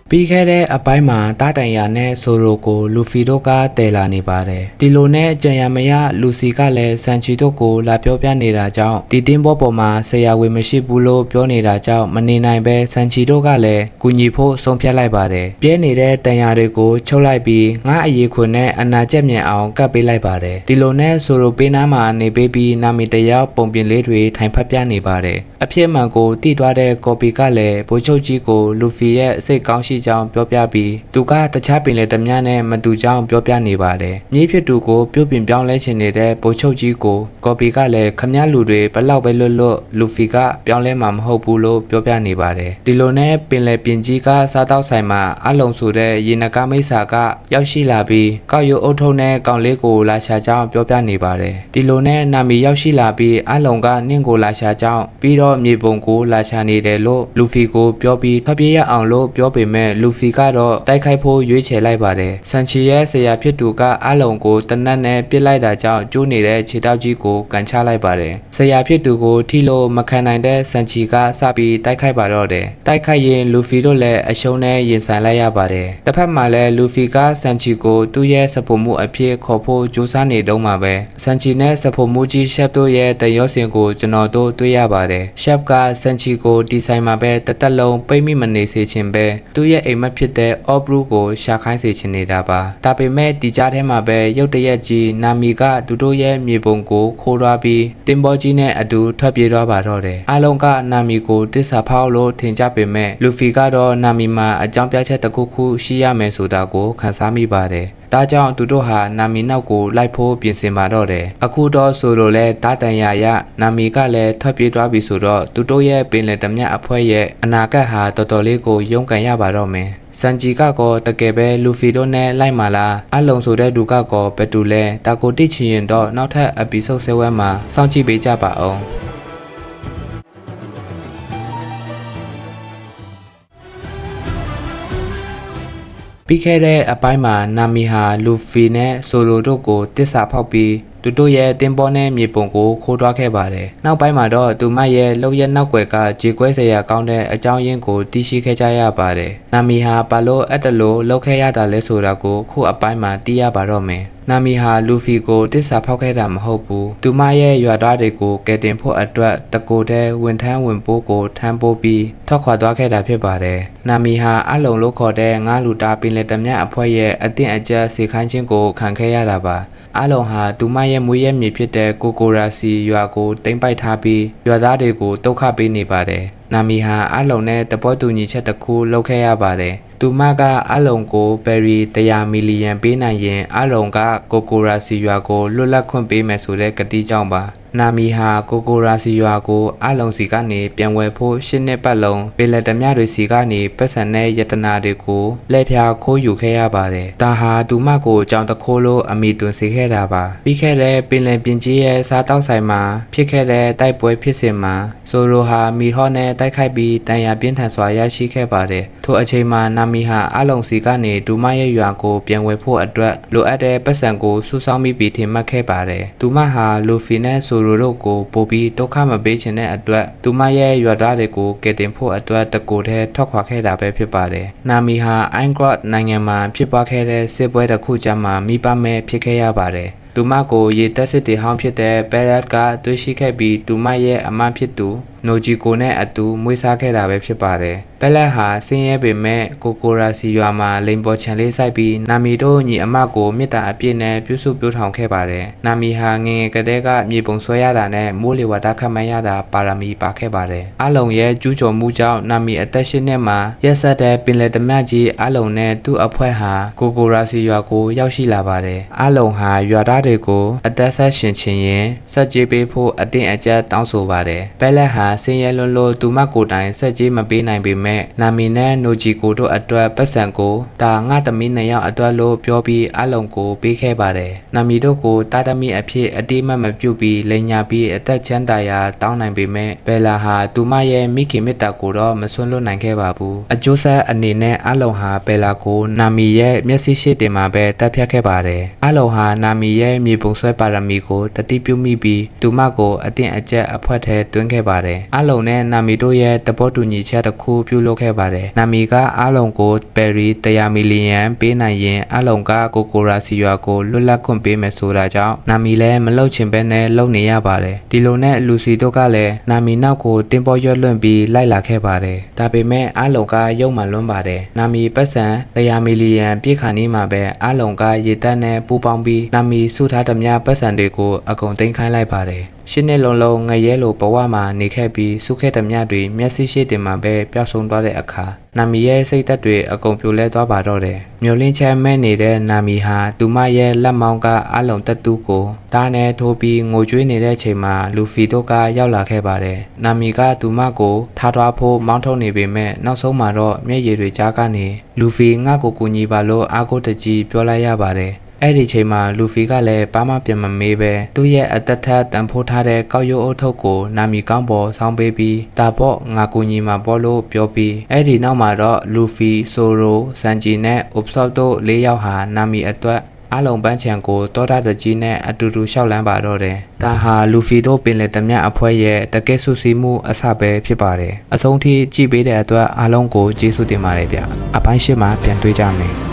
ပြီးခဲ့တဲ့အပိုင်းမှာတာတန်ယာနဲ့ဆိုရိုကိုလူဖီတို့ကတည်လာနေပါတယ်ဒီလိုနဲ့ကြံရမရလူစီကလည်းဆန်ချီတို့ကိုလာပြောပြနေတာကြောင့်ဒီတင်းဘောပေါ်မှာဆရာဝန်မရှိဘူးလို့ပြောနေတာကြောင့်မနေနိုင်ပဲဆန်ချီတို့ကလည်းကူညီဖို့ဆုံးဖြတ်လိုက်ပါတယ်ပြဲနေတဲ့တန်ယာတွေကိုချုပ်လိုက်ပြီးငါအရေးခွင်နဲ့အနာကျက်မြင်အောင်ကပ်ပေးလိုက်ပါတယ်ဒီလိုနဲ့ဆိုရိုပေးနားမှာနေပေးပြီးနာမီတယောက်ပုံပြင်လေးတွေထိုင်ဖက်ပြနေပါတယ်အဖြစ်မှန်ကိုတိသွားတဲ့ကော်ပီကလည်းဘိုးချုပ်ကြီးကိုလူဖီရဲ့စိတ်ကောင်းရှိကြောင်းပြောပြပြီးသူကတခြားပင်လေတမ နဲ့မတူကြောင်းပြောပြနေပါတယ်မြေဖြစ်သူကိုပြုတ်ပြင်ပြောင်းလဲချင်နေတဲ့ဘိုးချုပ်ကြီးကိုကော်ပီကလည်းခမည်းလူတွေဘလောက်ပဲလွတ်လွတ်လူဖီကပြောင်းလဲမှာမဟုတ်ဘူးလို့ပြောပြနေပါတယ်ဒီလိုနဲ့ပင်လေပြင်ကြီးကစားတောက်ဆိုင်မှာအလုံးဆိုတဲ့ရေနကမိတ်ဆာကရောက်ရှိလာပြီးကောက်ရုပ်အုပ်ထုံနဲ့ကောင်လေးကိုလာရှာကြောင်းပြောပြနေပါတယ်ဒီလိုနဲ့နာမီရောက်ရှိလာပြီးအလုံးကနင့်ကိုလာရှာကြောင်းပြီးတော့မြေပုံကိုလာရှာနေတယ်လို့လူဖီကိုပြောပြီးဖပြေးရအောင်လို့ပြောပေမဲ့လူဖီကတော့တိုက်ခိုက်ဖို့ရွေးချယ်လိုက်ပါတယ်ဆန်ချီရဲ့ဆရာဖြစ်သူကအလုံးကိုတနတ်နဲ့ပစ်လိုက်တာကြောင့်ကျိုးနေတဲ့ခြေထောက်ကြီးကိုကန်ချလိုက်ပါတယ်ဆရာဖြစ်သူကိုထိလို့မခံနိုင်တဲ့ဆန်ချီကစပြီးတိုက်ခိုက်ပါတော့တယ်တိုက်ခိုက်ရင်လူဖီတို့လည်းအရှုံးနဲ့ရင်ဆိုင်လိုက်ရပါတယ်တစ်ဖက်မှာလည်းလူဖီကဆန်ချီကိုသူ့ရဲ့စဖို့မှုအဖြစ်ခေါ်ဖို့ကြိုးစားနေတော့မှာပဲဆန်ချီနဲ့စဖို့မှုကြီးရှက်တို့ရဲ့တရောစင်ကိုကျွန်တော်တို့တွေ့ရပါတယ်ရှက်ကဆန်ချီကိုဒီဆိုင်မှာပဲတသက်လုံးပိတ်မိမနေစေချင်ပဲသူ့ရဲ့အိမ်မက်ဖြစ်တဲ့အော့ဘရူကိုရှာခိုင်းစေချင်နေတာပါဒါပေမဲ့ဒီကြားထဲမှာပဲရုတ်တရက်ကြီးနာမီကသူတို့ရဲ့မြေပုံကိုခိုးသွားပြီးတင်ပေါ်ကြီးနဲ့အတူထွက်ပြေးသွားပါတော့တယ်အားလုံးကနာမီကိုတစ္ဆာဖောက်လို့ထင်ကြပေမဲ့လူဖီကတော့နာမီမှာအကြောင်းပြချက်တစ်ခုခုရှိရမယ်ဆိုတာကိုခန်းစားမိပါတယ်ဒါကြောင့်သူတို့ဟာနာမီနောက်ကိုလိုက်ဖို့ပြင်ဆင်ပါတော့တယ်အခုတော့ဆိုလိုလဲတာတန်ရရနာမီကလည်းထွက်ပြေးသွားပြီဆိုတော့သူတို့ရဲ့ပင်လယ်တမအဖွဲရဲ့အနာဂတ်ဟာတော်တော်လေးကိုရုန်းကန်ရပါတော့မယ်စန်ဂျီကကောတကယ်ပဲလူဖီတို့နဲ့လိုက်မာလားအလုံးဆိုတဲ့ဒူကကောဘယ်တူလဲတာကိုတိချင်ရင်တော့နောက်ထပ်အပီဆုတ်ဆဲဝဲမှာစောင့်ကြည့်ပေးကြပါအောင်ပြီးခဲ့တဲ့အပိုင်းမှာနာမီဟာလူဖီနဲ့ဆိုလိုတို့ကိုတစ္ဆာဖောက်ပြီးသူတို့ရဲ့တင်ပေါ်နဲ့မြေပုံကိုခိုးသွားခဲ့ပါတယ်။နောက်ပိုင်းမှာတော့သူမရဲ့လှုပ်ရက်နောက်ွယ်ကခြေကွဲစရာကောင်းတဲ့အကြောင်းရင်းကိုသိရှိခဲ့ကြရပါတယ်။နာမီဟာဘာလို့အဲ့တလို့လှုပ်ခဲ့ရတာလဲဆိုတာကိုခုအပိုင်းမှာသိရပါတော့မယ်။နာမီဟာလူဖီကိုတစ္ဆာဖောက်ခဲ့တာမဟုတ်ဘူး။သူမရဲ့ရွာသားတွေကိုကယ်တင်ဖို့အတွက်တကိုယ်တည်းဝင်ထမ်းဝင်ပိုးကိုထမ်းပိုးပြီးထွက်ခွာသွားခဲ့တာဖြစ်ပါတယ်။နာမီဟာအလုံးလို့ခေါ်တဲ့ငါးလူတာပင်လေတမအဖွဲ့ရဲ့အသင့်အကျပ်စေခိုင်းခြင်းကိုခံခဲ့ရတာပါ။အလုံးဟာသူမရဲ့မွေးရမြေဖြစ်တဲ့ကိုကိုရာစီရွာကိုတိမ့်ပိုက်ထားပြီးရွာသားတွေကိုဒုက္ခပေးနေပါတယ်။နာမီဟာအလုံးနဲ့တပွဲတူညီချက်တစ်ခုလုပ်ခဲ့ရပါတယ်။သူမကအလုံးကိုဘယ်ရီ100 မီလီယံပေးနိုင်ရင်အလုံးကကိုကိုရာစီရွာကိုလွတ်လပ်ခွင့်ပေးမယ်ဆိုတဲ့ကတိကြောင့်ပါနာမီဟာကိုကိုရာစီရွာကိုအလုံးစီကနေပြန်ဝယ်ဖို့၈နှစ်ပတ်လုံးပင်လယ်ဓမြတွေစီကနေပတ်စံတဲ့ယတနာတွေကိုလက်ဖြာခိုးယူခဲ့ရပါတယ်။ဒါဟာသူမကိုအကြောင်းတခိုးလို့အမိတွင်စေခဲ့တာပါ။ပြီးခဲ့တဲ့ပင်လယ်ပြင်ကြီးရဲ့စားတောက်ဆိုင်မှာဖြစ်ခဲ့တဲ့တိုက်ပွဲဖြစ်စဉ်မှာဆိုရိုဟာမီဟော့နဲ့တိုက်ခိုက်ပြီးတန်ရာပြင်းထန်စွာရရှိခဲ့ပါတယ်။ထိုအချိန်မှာနာမီဟာအလုံးစီကနေဒူမရဲ့ရွာကိုပြန်ဝယ်ဖို့အတွက်လိုအပ်တဲ့ပတ်စံကိုစုဆောင်းပြီးထင်မှတ်ခဲ့ပါတယ်။သူမဟာလူဖီနဲ့ဆိုရိုတို့ကိုပို့ပြီးဒုက္ခမပေးချင်တဲ့အတွက်သူမရဲ့ရွာသားတွေကိုကယ်တင်ဖို့အတွက်တကိုယ်တည်းထွက်ခွာခဲ့တာပဲဖြစ်ပါတယ်။နာမီဟာအိုင်ဂရော့နိုင်ငံမှာဖြစ်ပွားခဲ့တဲ့စစ်ပွဲတစ်ခုကြားမှာမိဘမဲ့ဖြစ်ခဲ့ရပါတယ်။သူမကိုရေတက်စစ်တီဟောင်းဖြစ်တဲ့ဘဲလက်ကတွေ့ရှိခဲ့ပြီးသူမရဲ့အမဖြစ်သူနိုဂျီကိုနဲ့အတူမွေးစားခဲ့တာပဲဖြစ်ပါတယ်။ဘဲလက်ဟာဆင်းရဲပေမဲ့ကိုကိုရာစီရွာမှာလိန်ပေါ်ချန်လေးဆိုင်ပြီးနာမီတို့ညီအမကိုမေတ္တာအပြည့်နဲ့ပြုစုပြောထောင်ခဲ့ပါတယ်။နာမီဟာငငယ်ကတည်းကမြေပုံဆွဲရတာနဲ့မိုးလေဝသခန့်မှန်းရတာပါရမီပါခဲ့ပါတယ်။အလုံးရဲ့ကျူးကျော်မှုကြောင့်နာမီအသက်၈နှစ်မှာရက်ဆက်တဲ့ပင်လယ်ဓမြကြီးအလုံးနဲ့သူ့အဖွဲ့ဟာကိုကိုရာစီရွာကိုရောက်ရှိလာပါတယ်။အလုံးဟာရွာသားတွေကိုအသက်ဆက်ရှင်ချင်းရင်ဆက်ကြေးပေးဖို့အတင်းအကျပ်တောင်းဆိုပါတယ်။ဘဲလက်ဟာဆင်းရဲလွန်းလို့သူမကိုယ်တိုင်ဆက်ကြေးမပေးနိုင်ပေမဲ့နာမီနဲ့နိုဂျီကိုတို့အတွက်ပတ်စံကိုဒါငါသမီးနှစ်ယောက်အတွက်လို့ပြောပြီးအလုံးကိုပေးခဲ့ပါတယ်။နာမီတို့ကိုတာသမီအဖြစ်အတိမတ်မပြုတ်ပြီးလိန်ညာပြီးအသက်ချမ်းသာရာတောင်းနိုင်ပေမဲ့ဘယ်လာဟာသူမရဲ့မိခင်မေတ္တာကိုတော့မဆွလွတ်နိုင်ခဲ့ပါဘူး။အကျိုးဆက်အနေနဲ့အလုံးဟာဘယ်လာကိုနာမီရဲ့မျက်စိရှိတင်မှာပဲတပ်ဖြတ်ခဲ့ပါတယ်။အလုံးဟာနာမီရဲ့မြေပုံဆွဲပါရမီကိုတတိပြုမိပြီးသူမကိုအတင်းအကျပ်အဖွက်ထဲတွင်းခဲ့ပါတယ် တယ်။အားလုံးနဲ့နာမီတို့ရဲ့တဘောတူညီချက်တစ်ခုပြုလုပ်ခဲ့ပါတယ်။နာမီကအားလုံးကိုပယ်ရီ100 မီလီယံပေးနိုင်ရင်အားလုံးကကိုကိုရာစီရွာကိုလွတ်လပ်ခွင့်ပေးမယ်ဆိုတာကြောင့်နာမီလည်းမလုပ်ချင်ပဲနဲ့လုပ်နေရပါတယ်။ဒီလိုနဲ့လူစီတို့ကလည်းနာမီနောက်ကိုတင်ပေါ်ရွက်လွန့်ပြီးလိုက်လာခဲ့ပါတယ်။ဒါပေမဲ့အားလုံးကရုံမှန်လွန်းပါတယ်။နာမီပတ်စံ100 မီလီယံပြည့်ခါနီးမှာပဲအားလုံးကရေတက်နဲ့ပူပေါင်းပြီးနာမီစုထားသမျှပတ်စံတွေကိုအကုန်သိမ်းခိုင်းလိုက်ပါတယ်။ရှင်းနေလုံးငရဲလိုဘဝမှာနေခဲ့ပြီးစုခဲ့သမျှတွေမျက်စိရှိတင်မှာပဲပျောက်ဆုံးသွားတဲ့အခါနာမီရဲ့စိတ်သက်တွေအကုန်ပြိုလဲသွားပါတော့တယ်။မျိုးလင်းချမ်းမဲ့နေတဲ့နာမီဟာသူမရဲ့လက်မောင်းကအလုံးတက်တူးကိုတားနဲ့ထိုးပြီးငိုကြွေးနေတဲ့အချိန်မှာလူဖီတို့ကရောက်လာခဲ့ပါတယ်။နာမီကသူမကိုထားသွားဖို့မောင်းထုတ်နေပေမဲ့နောက်ဆုံးမှာတော့မျက်ရည်တွေကြားကနေလူဖီငါ့ကိုကူညီပါလို့အားကိုးတကြီးပြောလိုက်ရပါတယ်။အဲ့ဒီချိန်မှာလူဖီကလည်းဘာမှပြန်မမေးပဲသူ့ရဲ့အသက်ထက်တန်ဖိုးထားတဲ့ကောက်ရုပ်အုပ်ထုပ်ကိုနာမီကောင်းပေါ်ဆောင်းပေးပြီးဒါပေါ့ငါကူညီမှာပေါ့လို့ပြောပြီးအဲ့ဒီနောက်မှာတော့လူဖီဆိုရိုစန်ဂျီနဲ့အိုပဆော့တို့၄ယောက်ဟာနာမီအတွက်အလုံးပန်းချံကိုတောတာတကြီးနဲ့အတူတူရှောက်လန်းပါတော့တယ်။ဒါဟာလူဖီတို့ပင်လယ်သမျှအဖွဲ့ရဲ့တကယ်ဆုစီးမှုအစပဲဖြစ်ပါတယ်။အဆုံးထိကြည့်ပေးတဲ့အတွက်အားလုံးကိုကျေးဇူးတင်ပါတယ်ဗျ။အပိုင်း၈မှာပြန်တွေ့ကြမယ်။